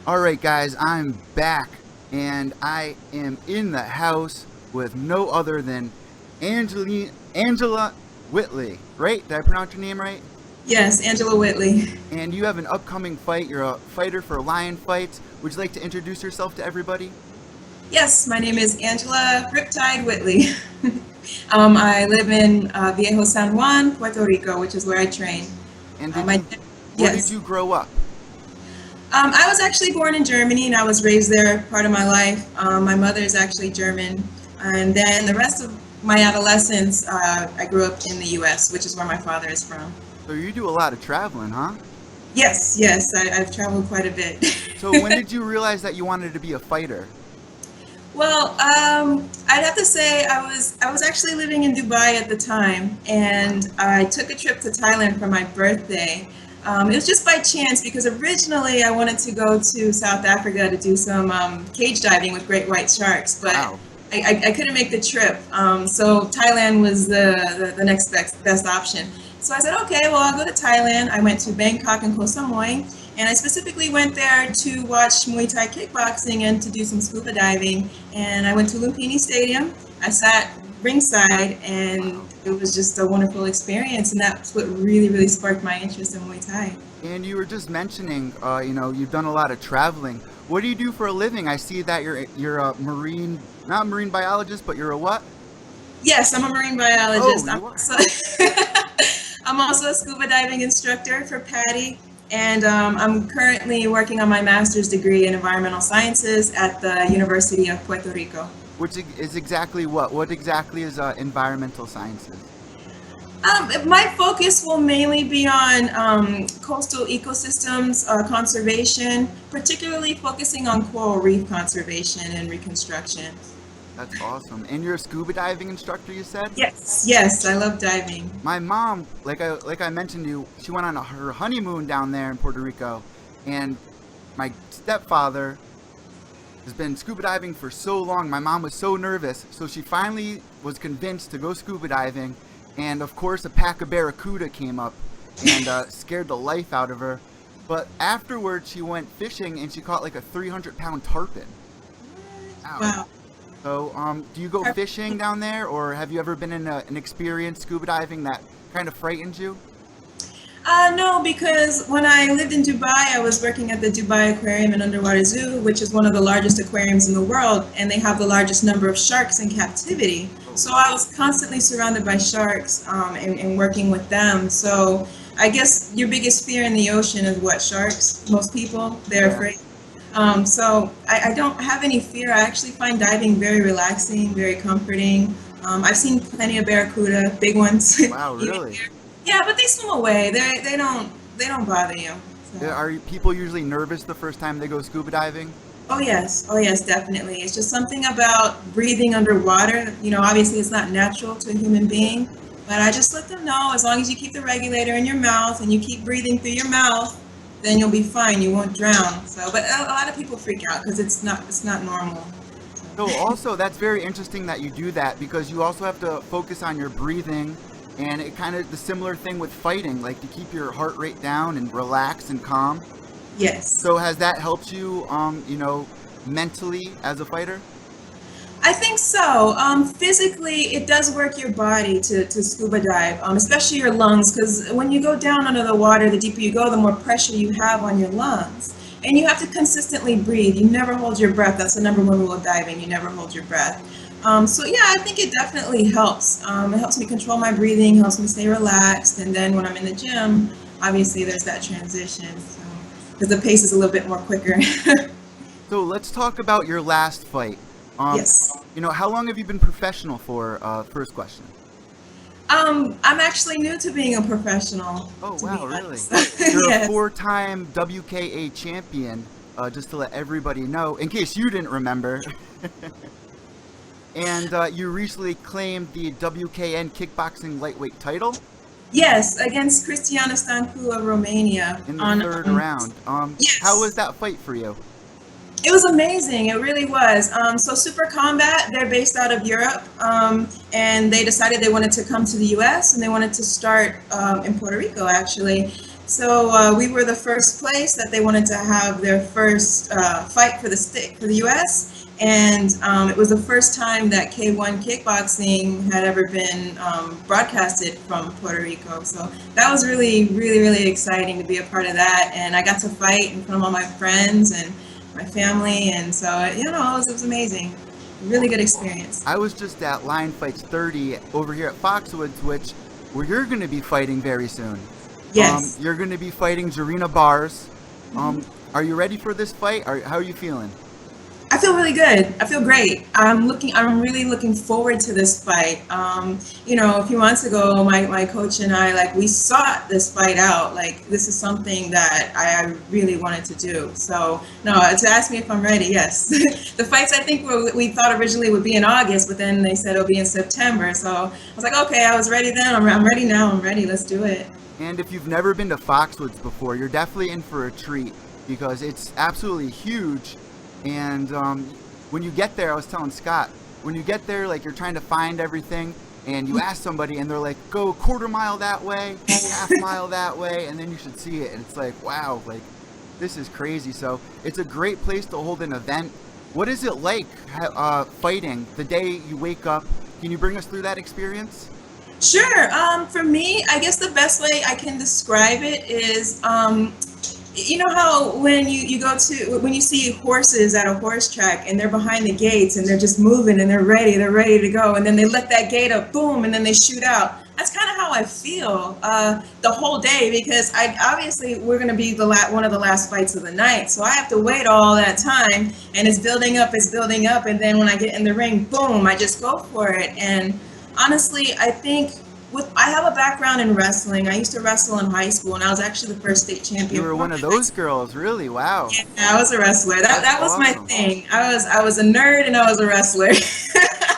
All right, guys, I'm back, and I am in the house with no other than Angela Whitley, right? Did I pronounce your name right? Yes, Angela Whitley. And you have an upcoming fight. You're a fighter for Lion Fights. Would you like to introduce yourself to everybody? Yes, my name is Angela Riptide Whitley. I live in Viejo San Juan, Puerto Rico, which is where I train. And I, where did yes. you grow up? I was actually born in Germany and I was raised there part of my life. My mother is actually German. And then the rest of my adolescence, I grew up in the US, which is where my father is from. So you do a lot of traveling, huh? Yes, I've traveled quite a bit. So when did you realize that you wanted to be a fighter? Well, I'd have to say I was actually living in Dubai at the time, and I took a trip to Thailand for my birthday. It was just by chance because originally I wanted to go to South Africa to do some cage diving with great white sharks, but Wow. I couldn't make the trip. So Thailand was the next best option. So I said, okay, well, I'll go to Thailand. I went to Bangkok and Koh Samui, and I specifically went there to watch Muay Thai kickboxing and to do some scuba diving. And I went to Lumpini Stadium. I sat ringside, and it was just a wonderful experience. And that's what really sparked my interest in Muay Thai. And you were just mentioning, you've done a lot of traveling. What do you do for a living? I see that you're a marine, not a marine biologist, but you're a what? Yes, I'm a marine biologist. Oh, you are. I'm also a scuba diving instructor for PADI, and I'm currently working on my master's degree in environmental sciences at the University of Puerto Rico. Which is exactly what? What exactly is environmental sciences? My focus will mainly be on coastal ecosystems conservation, particularly focusing on coral reef conservation and reconstruction. That's awesome. And you're a scuba diving instructor, you said? Yes, I love diving. My mom, like I mentioned to you, she went on her honeymoon down there in Puerto Rico, and my stepfather has been scuba diving for so long. My mom was so nervous, so she finally was convinced to go scuba diving, and of course a pack of barracuda came up and scared the life out of her. But afterwards she went fishing and she caught like a 300-pound tarpon. Ow. Wow. So, do you go fishing down there, or have you ever been in an experience scuba diving that kind of frightened you? No, because when I lived in Dubai, I was working at the Dubai Aquarium and Underwater Zoo, which is one of the largest aquariums in the world, and they have the largest number of sharks in captivity. So I was constantly surrounded by sharks and working with them. So I guess your biggest fear in the ocean is what? Sharks? Most people, they're afraid. So I don't have any fear. I actually find diving very relaxing, very comforting. I've seen plenty of barracuda, big ones. Wow, really? Yeah, but they swim away. They don't bother you. So. Are people usually nervous the first time they go scuba diving? Oh yes, definitely. It's just something about breathing underwater. You know, obviously it's not natural to a human being, but I just let them know as long as you keep the regulator in your mouth and you keep breathing through your mouth, then you'll be fine. You won't drown. So, but a lot of people freak out because it's not normal. So also, that's very interesting that you do that, because you also have to focus on your breathing, and it kind of the similar thing with fighting, like to keep your heart rate down and relax and calm. Yes. So has that helped you, mentally as a fighter? I think so. Physically, it does work your body to scuba dive, especially your lungs, because when you go down under the water, the deeper you go, the more pressure you have on your lungs. And you have to consistently breathe. You never hold your breath. That's the number one rule of diving. You never hold your breath. So yeah, I think it definitely helps. It helps me control my breathing, helps me stay relaxed. And then when I'm in the gym, obviously there's that transition. So, because the pace is a little bit more quicker. So let's talk about your last fight. Yes. How long have you been professional for? First question. I'm actually new to being a professional. Oh, to wow, be really? honest. You're Yes. a four-time WKA champion, just to let everybody know, in case you didn't remember. And you recently claimed the WKN kickboxing lightweight title Yes, against Cristiana Stancu of Romania. in the third round. Yes. How was that fight for you? It was amazing. It really was. So Super Combat, they're based out of Europe, and they decided they wanted to come to the U.S. and they wanted to start in Puerto Rico, actually. So we were the first place that they wanted to have their first fight for the U.S. And it was the first time that K1 kickboxing had ever been broadcasted from Puerto Rico. So that was really, really, really exciting to be a part of that. And I got to fight in front of all my friends and my family. And so, it was amazing. Really good experience. I was just at Lion Fights 30 over here at Foxwoods, where you're going to be fighting very soon. Yes. You're going to be fighting Jorina Baars. Are you ready for this fight? How are you feeling? I feel really good. I feel great. I'm really looking forward to this fight. A few months ago, my coach and I, we sought this fight out. This is something that I really wanted to do. So, no, to ask me if I'm ready, yes. The fights, I think, we thought originally would be in August, but then they said it'll be in September. So I was like, okay, I was ready then. I'm ready now. I'm ready. Let's do it. And if you've never been to Foxwoods before, you're definitely in for a treat because it's absolutely huge. And when you get there, I was telling Scott, when you get there, you're trying to find everything, and you ask somebody, and they're like, go a quarter mile that way, half mile that way, and then you should see it. And it's like, wow, this is crazy. So it's a great place to hold an event. What is it like fighting the day you wake up? Can you bring us through that experience? Sure. For me, I guess the best way I can describe it is, you know how when when you see horses at a horse track and they're behind the gates and they're just moving and they're ready to go, and then they let that gate up, boom, and then they shoot out. That's kind of how I feel the whole day, because obviously we're going to be one of the last fights of the night, so I have to wait all that time, and it's building up, and then when I get in the ring, boom, I just go for it. And honestly, I think I have a background in wrestling. I used to wrestle in high school, and I was actually the first state champion. You were one of those girls, really? Wow. Yeah, I was a wrestler. That was my awesome. thing. I was a nerd, and I was a wrestler.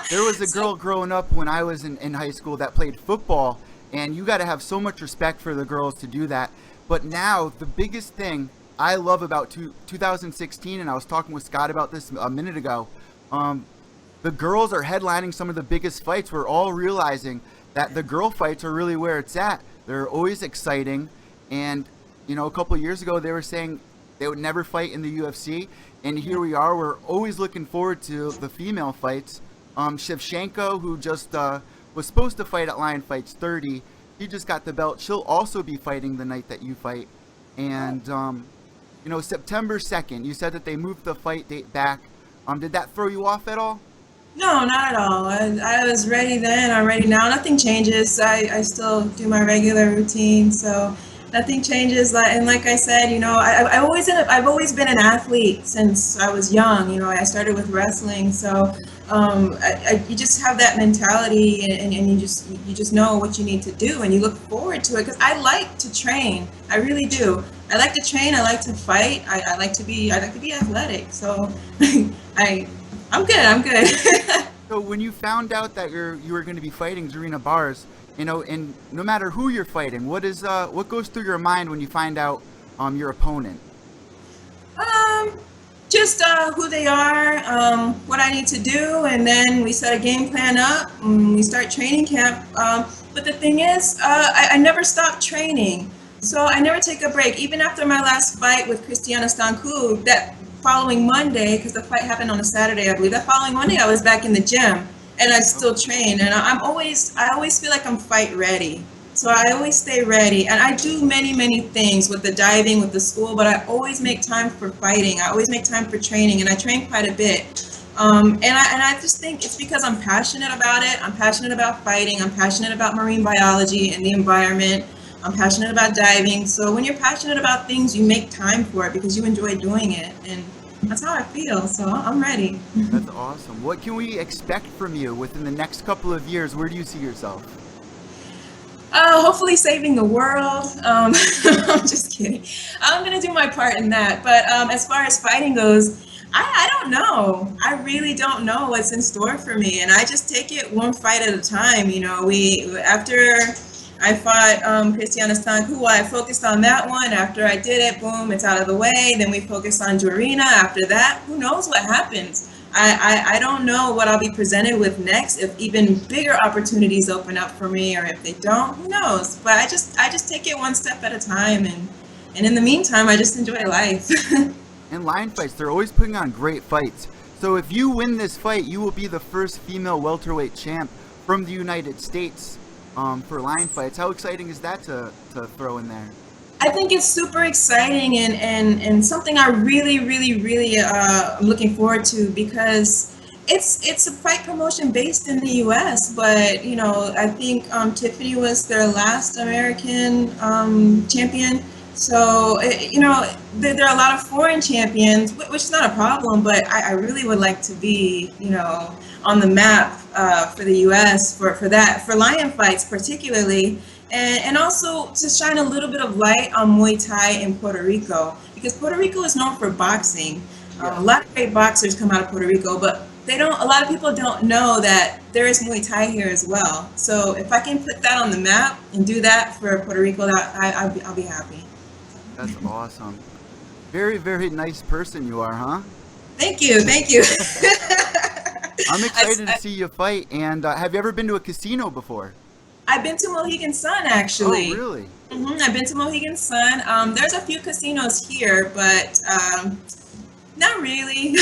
There was a girl growing up when I was in high school that played football, and you got to have so much respect for the girls to do that. But now, the biggest thing I love about 2016, and I was talking with Scott about this a minute ago, the girls are headlining some of the biggest fights. We're all realizing that the girl fights are really where it's at. They're always exciting. And, a couple of years ago, they were saying they would never fight in the UFC. And here we are. We're always looking forward to the female fights. Shevchenko, who just was supposed to fight at Lion Fights 30, he just got the belt. She'll also be fighting the night that you fight. And, September 2nd, you said that they moved the fight date back. Did that throw you off at all? No, not at all. I was ready then. I'm ready now. Nothing changes. I still do my regular routine, so nothing changes. And like I said, I've always been an athlete since I was young. I started with wrestling, so you just have that mentality, and you just know what you need to do, and you look forward to it. Because I like to train. I really do. I like to train. I like to fight. I like to be athletic. So I'm good. So when you found out that you were going to be fighting Jorina Baars, and no matter who you're fighting, what goes through your mind when you find out your opponent? Just who they are, what I need to do, and then we set a game plan up, and we start training camp. But the thing is, I never stop training, so I never take a break. Even after my last fight with Christiana Stancu, that following Monday, because the fight happened on a Saturday, I believe. That following Monday, I was back in the gym, and I still train. And I always feel like I'm fight ready. So I always stay ready, and I do many, many things with the diving, with the school. But I always make time for fighting. I always make time for training, and I train quite a bit. And I just think it's because I'm passionate about it. I'm passionate about fighting. I'm passionate about marine biology and the environment. I'm passionate about diving. So when you're passionate about things, you make time for it because you enjoy doing it. And that's how I feel. So I'm ready. That's awesome. What can we expect from you within the next couple of years? Where do you see yourself? Hopefully saving the world. I'm just kidding. I'm going to do my part in that. But as far as fighting goes, I don't know. I really don't know what's in store for me. And I just take it one fight at a time. After I fought Christiana Stancu, I focused on that one. After I did it, boom, it's out of the way. Then we focused on Jorina. After that, who knows what happens? I don't know what I'll be presented with next, if even bigger opportunities open up for me, or if they don't, who knows? But I just take it one step at a time, and in the meantime, I just enjoy life. In lion fights, they're always putting on great fights. So if you win this fight, you will be the first female welterweight champ from the United States for lion fights. How exciting is that to throw in there? I think it's super exciting, and something I really am looking forward to, because it's a fight promotion based in the U.S. But I think Tiffany was their last American champion. So there are a lot of foreign champions, which is not a problem. But I really would like to be on the map for the U.S. for lion fights particularly. And also to shine a little bit of light on Muay Thai in Puerto Rico, because Puerto Rico is known for boxing. Yeah. A lot of great boxers come out of Puerto Rico, but a lot of people don't know that there is Muay Thai here as well. So if I can put that on the map and do that for Puerto Rico, I'll be happy. That's awesome. Very, very nice person you are, huh? Thank you. I'm excited to see you fight. And have you ever been to a casino before? I've been to Mohegan Sun, actually. Oh, really? I've been to Mohegan Sun. There's a few casinos here, but not really.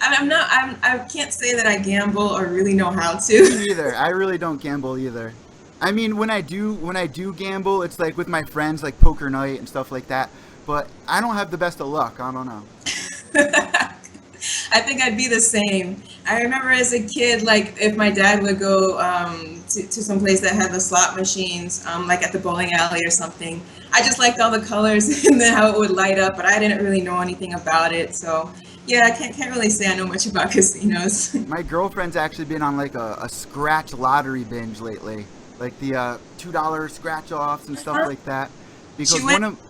I can't say that I gamble or really know how to. Me neither. I really don't gamble either. I mean, when I do gamble, it's like with my friends, like poker night and stuff like that. But I don't have the best of luck. I don't know. I think I'd be the same. I remember as a kid, like if my dad would go to some place that had the slot machines, like at the bowling alley or something, I just liked all the colors and then how it would light up, but I didn't really know anything about it. So yeah, I can't really say I know much about casinos. My girlfriend's actually been on like a scratch lottery binge lately, like the $2 scratch offs and stuff like that. Because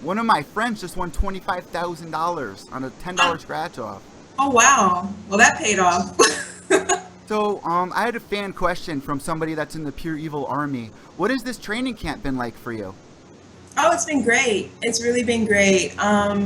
one of my friends just won $25,000 on a $10 scratch off. Oh wow! Well, that paid off. So, I had a fan question from somebody that's in the Pure Evil Army. What has this training camp been like for you? Oh, it's been great. It's really been great. I'll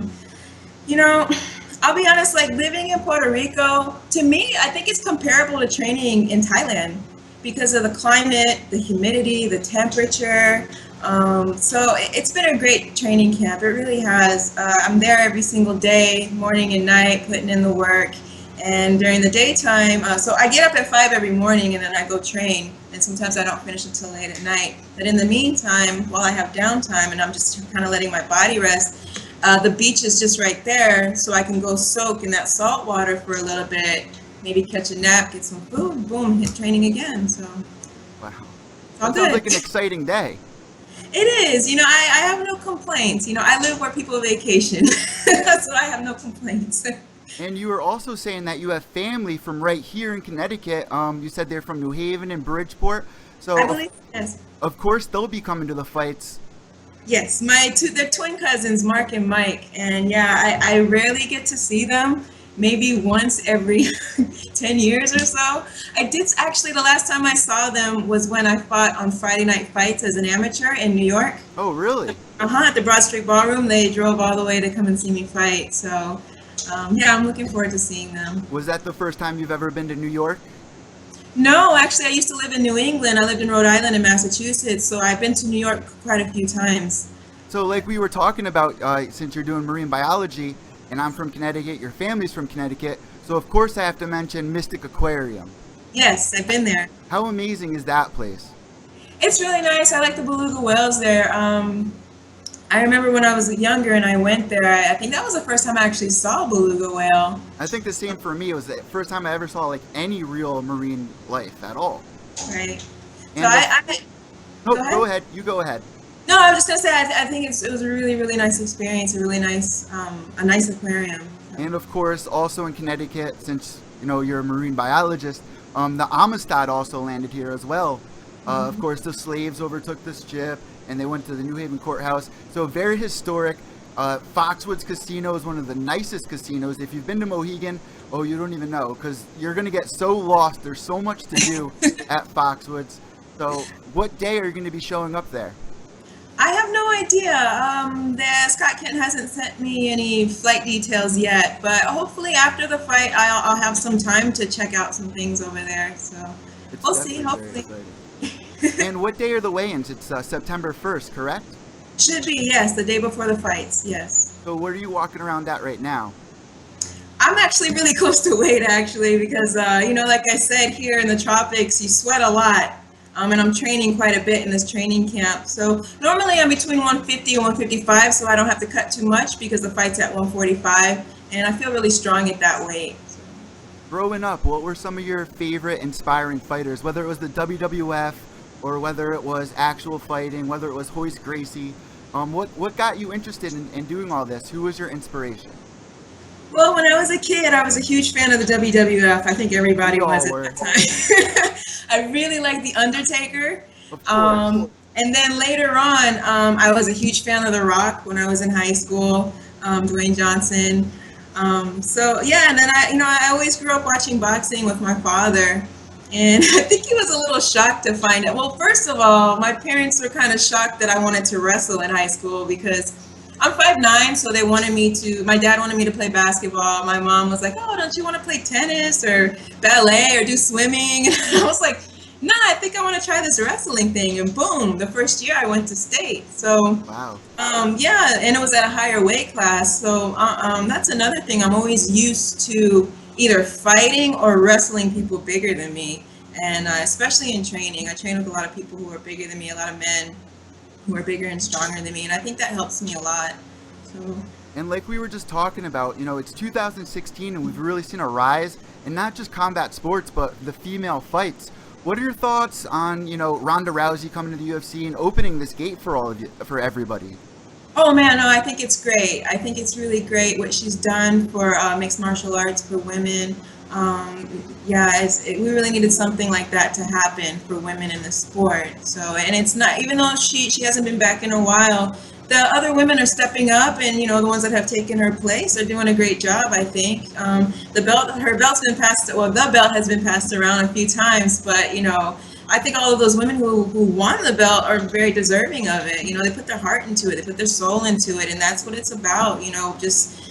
be honest, like living in Puerto Rico, to me, I think it's comparable to training in Thailand because of the climate, the humidity, the temperature. So it's been a great training camp. It really has. I'm there every single day, morning and night, putting in the work. And during the daytime, so I get up at 5 every morning and then I go train. And sometimes I don't finish until late at night. But in the meantime, while I have downtime and I'm just kind of letting my body rest, the beach is just right there. So I can go soak in that salt water for a little bit, maybe catch a nap, get some food, boom, hit training again. So, wow. That sounds like an exciting day. It is. I have no complaints. I live where people vacation. So I have no complaints. And you were also saying that you have family from right here in Connecticut. You said they're from New Haven and Bridgeport. So I believe, yes. Of course, they'll be coming to the fights. Yes, they're twin cousins, Mark and Mike. And yeah, I rarely get to see them. Maybe once every 10 years or so. I did actually, the last time I saw them was when I fought on Friday Night Fights as an amateur in New York. Oh, really? At the Broad Street Ballroom. They drove all the way to come and see me fight. So yeah, I'm looking forward to seeing them. Was that the first time you've ever been to New York? No, actually, I used to live in New England. I lived in Rhode Island and Massachusetts, so I've been to New York quite a few times. So like we were talking about, since you're doing marine biology, and I'm from Connecticut, your family's from Connecticut, so of course I have to mention Mystic Aquarium. Yes, I've been there. How amazing is that place? It's really nice. I like the beluga whales there. I remember when I was younger and I went there, I think that was the first time I actually saw a beluga whale. I think the same for me. It was the first time I ever saw like any real marine life at all. Right. And So go ahead. You go ahead. No, I was just gonna say I think it was a really, really nice experience, a really nice a nice aquarium. And of course, also in Connecticut, since you're a marine biologist, the Amistad also landed here as well. Of course, the slaves overtook this ship, and they went to the New Haven courthouse. So very historic. Foxwoods Casino is one of the nicest casinos. If you've been to Mohegan, oh, you don't even know, because you're gonna get so lost. There's so much to do at Foxwoods. So, what day are you going to be showing up there? I have no idea. Scott Kent hasn't sent me any flight details yet, but hopefully after the fight, I'll have some time to check out some things over there. So It's we'll see. definitely very Hopefully, exciting. And what day are the weigh-ins? It's September 1st, correct? should be, yes, the day before the fights. Yes. So what are you walking around at right now? I'm actually really close to weight, actually, because like I said, here in the tropics, you sweat a lot. And I'm training quite a bit in this training camp. So normally I'm between 150 and 155, so I don't have to cut too much because the fight's at 145, and I feel really strong at that weight. So. Growing up, what were some of your favorite inspiring fighters, whether it was the WWF or whether it was actual fighting, whether it was Hoist Gracie? What got you interested in doing all this? Who was your inspiration? Well, when I was a kid, I was a huge fan of the WWF. I think everybody was at that time. I really liked The Undertaker. Of course. And then later on, I was a huge fan of The Rock when I was in high school, Dwayne Johnson. So yeah, and then I always grew up watching boxing with my father. And I think he was a little shocked to find out. Well, first of all, my parents were kind of shocked that I wanted to wrestle in high school because I'm 5'9", so my dad wanted me to play basketball. My mom was like, oh, don't you want to play tennis or ballet or do swimming? And I was like, nah, I think I want to try this wrestling thing. And boom, the first year I went to state. So, wow. Yeah, and it was at a higher weight class. So that's another thing. I'm always used to either fighting or wrestling people bigger than me. And especially in training, I train with a lot of people who are bigger than me, a lot of men who are bigger and stronger than me, and I think that helps me a lot. So. And like we were just talking about, it's 2016 and we've really seen a rise in not just combat sports, but the female fights. What are your thoughts on, Ronda Rousey coming to the UFC and opening this gate for all of you, for everybody? Oh man, no, I think it's great. I think it's really great what she's done for mixed martial arts for women. We really needed something like that to happen for women in the sport. So, and it's not, even though she hasn't been back in a while, the other women are stepping up, and the ones that have taken her place are doing a great job, I think. The belt has been passed around a few times, but I think all of those women who won the belt are very deserving of it. They put their heart into it, they put their soul into it, and that's what it's about. Just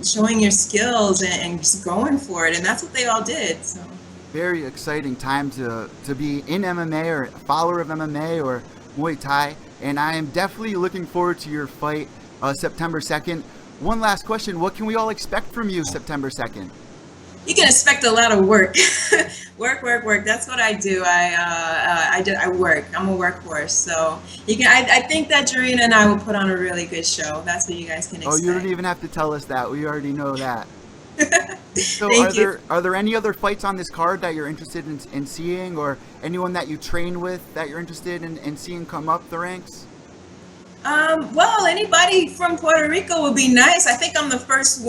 showing your skills and just going for it, and that's what they all did. So very exciting time to be in MMA or a follower of MMA or Muay Thai, and I am definitely looking forward to your fight September 2nd. One last question, what can we all expect from you September 2nd? You can expect a lot of work. work. That's what I do. I work. I'm a workhorse. So I think that Jorina and I will put on a really good show. That's what you guys can expect. Oh, you don't even have to tell us that. We already know that. So are there any other fights on this card that you're interested in seeing, or anyone that you train with that you're interested in seeing come up the ranks? Well, anybody from Puerto Rico would be nice. I think I'm the first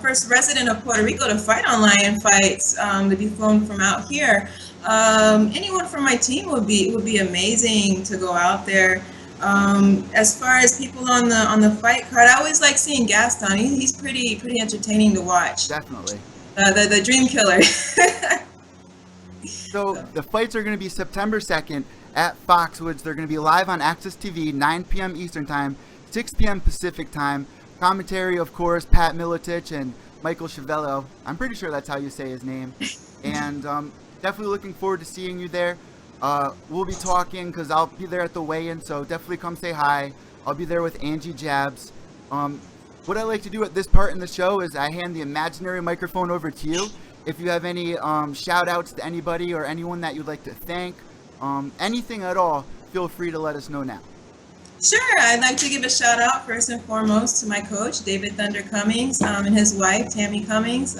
first resident of Puerto Rico to fight on Lion Fights, to be flown from out here. Anyone from my team would be amazing to go out there. As far as people on the fight card, I always like seeing Gaston. He's pretty entertaining to watch. Definitely. The dream killer. So the fights are going to be September 2nd at Foxwoods. They're going to be live on Access TV, 9 p.m. Eastern Time, 6 p.m. Pacific Time. Commentary, of course, Pat Miletich and Michael Chiavello. I'm pretty sure that's how you say his name. And definitely looking forward to seeing you there. We'll be talking because I'll be there at the weigh-in, so definitely come say hi. I'll be there with Angie Jabs. What I like to do at this part in the show is I hand the imaginary microphone over to you. If you have any shout-outs to anybody or anyone that you'd like to thank, anything at all, feel free to let us know now. Sure, I'd like to give a shout out first and foremost to my coach, David Thunder Cummings, and his wife, Tammy Cummings.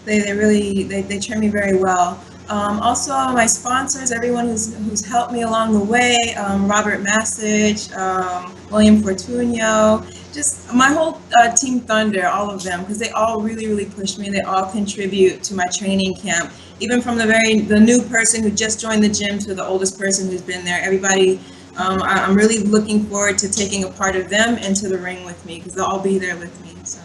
They train me very well. Also, my sponsors, everyone who's helped me along the way, Robert Massage, William Fortunio, just my whole Team Thunder, all of them, because they all really pushed me. They all contribute to my training camp, even from the new person who just joined the gym to the oldest person who's been there. Everybody, I'm really looking forward to taking a part of them into the ring with me, because they'll all be there with me. So.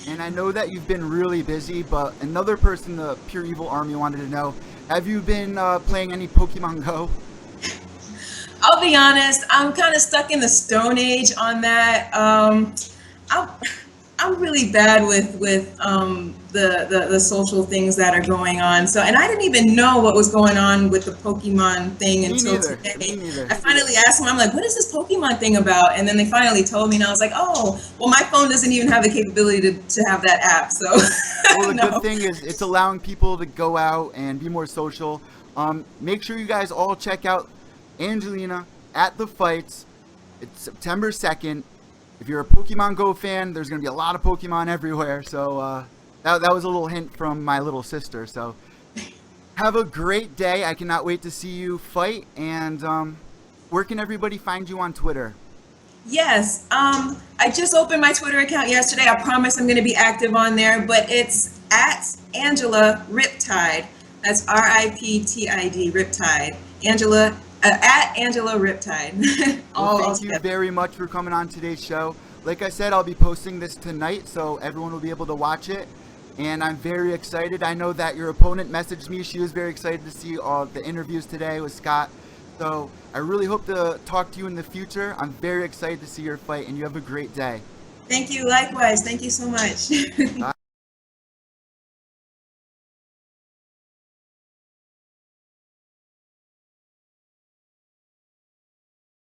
And I know that you've been really busy, but another person the Pure Evil Army wanted to know, have you been playing any Pokemon Go? I'll be honest, I'm kind of stuck in the Stone Age on that. I'm, I'm really bad with the social things that are going on. So, and I didn't even know what was going on with the Pokemon thing Me until neither. today. Me neither. I finally asked them, I'm like, what is this Pokemon thing about? And then they finally told me, and I was like, oh, well, my phone doesn't even have the capability to have that app. So, Well, the no. good thing is it's allowing people to go out and be more social. Make sure you guys all check out Angelina at the fights. It's September 2nd. If you're a Pokemon Go fan, there's going to be a lot of Pokemon everywhere. So that was a little hint from my little sister. So have a great day. I cannot wait to see you fight. And where can everybody find you on Twitter? Yes, I just opened my Twitter account yesterday. I promise I'm going to be active on there, but it's at Angela Riptide. That's Riptid, Riptide. Angela, at Angela Riptide. Well, all thank you together. very much for coming on today's show. Like I said, I'll be posting this tonight, so everyone will be able to watch it. And I'm very excited. I know that your opponent messaged me. She was very excited to see all the interviews today with Scott. So I really hope to talk to you in the future. I'm very excited to see your fight, and you have a great day. Thank you, likewise. Thank you so much. Bye.